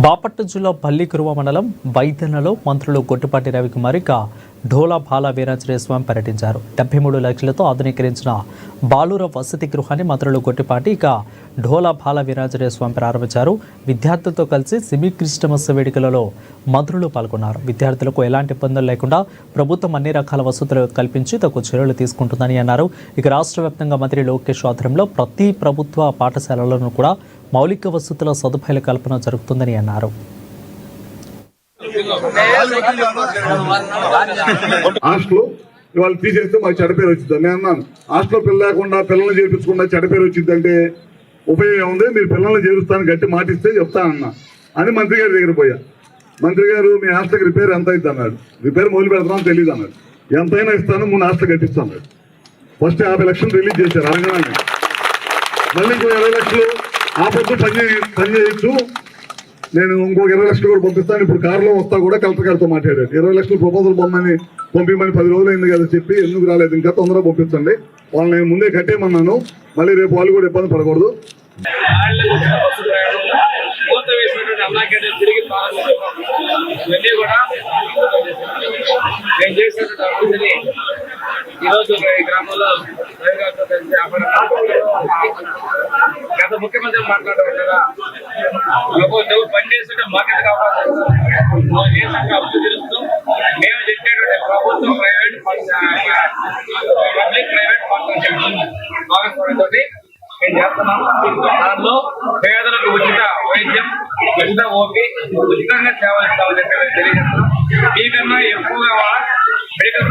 బాపట్ల జిల్లా పల్లికురువ మండలం వైద్యనలో మంత్రులు గొట్టిపాటి రవికుమార్ ఢోలా బాల వీరాంజనేయ స్వామి పర్యటించారు. 73 లక్షలతో ఆధునీకరించిన బాలుర వసతి గృహాన్ని మంత్రులు గొట్టిపాటి ఢోలా బాల వీరాంజనేయ స్వామి ప్రారంభించారు. విద్యార్థులతో కలిసి సిమి క్రిస్టమస్ వేడుకలలో మంత్రులు పాల్గొన్నారు. విద్యార్థులకు ఎలాంటి ఇబ్బందులు లేకుండా ప్రభుత్వం అన్ని రకాల వసతులు కల్పించి తగు చర్యలు తీసుకుంటుందని అన్నారు. రాష్ట్ర వ్యాప్తంగా మంత్రి లోకేష్ ఆధ్వర్యంలో ప్రతి ప్రభుత్వ పాఠశాలలను కూడా మౌలిక వసతుల సదుపాయాల కల్పన జరుగుతుందని అన్నారు. హాస్టల్ ఇవాళ తీసేస్తే మాకు చెడ్డ పేరు వచ్చింది. నేను అన్నాను, హాస్టల్ పిల్ల లేకుండా పిల్లల్ని చేర్పించకుండా చెడ్డ పేరు వచ్చిందంటే ఉపయోగం ఉంది, మీరు పిల్లల్ని చేరుస్తాను గట్టి మాటిస్తే చెప్తానన్నా అని మంత్రి గారి దగ్గర పోయా. మంత్రి గారు మీ హాస్టల్కి రిపేర్ ఎంత అవుతుంది అన్నాడు. రిపేర్ మొదలు పెడతామని తెలియదు అన్నాడు. ఎంతైనా ఇస్తాను, 3 హాస్టల్ కట్టిస్తాను. ఫస్ట్ 50 లక్షలు రిలీజ్ చేశారు అడగడానికి. మళ్ళీ ఇంకో 20 లక్షలు ఆ పొద్దు పని చేయొచ్చు, నేను ఇంకొక 20 లక్షలు కూడా పంపిస్తాను, ఇప్పుడు కారులో వస్తా కూడా కలెక్టర్ గారితో మాట్లాడారు. 20 లక్షలు ప్రపోజల్ పంపమని 10 రోజులు అయింది కదా చెప్పి, ఎందుకు రాలేదు, ఇంకా తొందరగా పంపించండి, వాళ్ళని నేను ముందే కట్టేయమన్నాను, మళ్ళీ రేపు వాళ్ళు కూడా ఇబ్బంది పడకూడదు. ఈరోజు ఈ గ్రామంలో గత ముఖ్యమంత్రి మాట్లాడుకుంటారా ఎవరు పని చేస్తుంటే మాకెట్ కావాలి అభివృద్ధి తెలుస్తూ మేము చెప్పేటువంటి ప్రభుత్వం ప్రైవేట్ పబ్లిక్ ప్రైవేట్ పార్ట్నర్షిప్ భాగస్వామ్యంతో మేము చేస్తున్నాము. దానిలో పేదలకు ఉచిత వైద్యం, ఉచిత ఓపీ, ఉచితంగా సేవలు ఇస్తామని చెప్పి తెలియజేస్తున్నాం. ఈ కన్నా ఎక్కువగా మెడికల్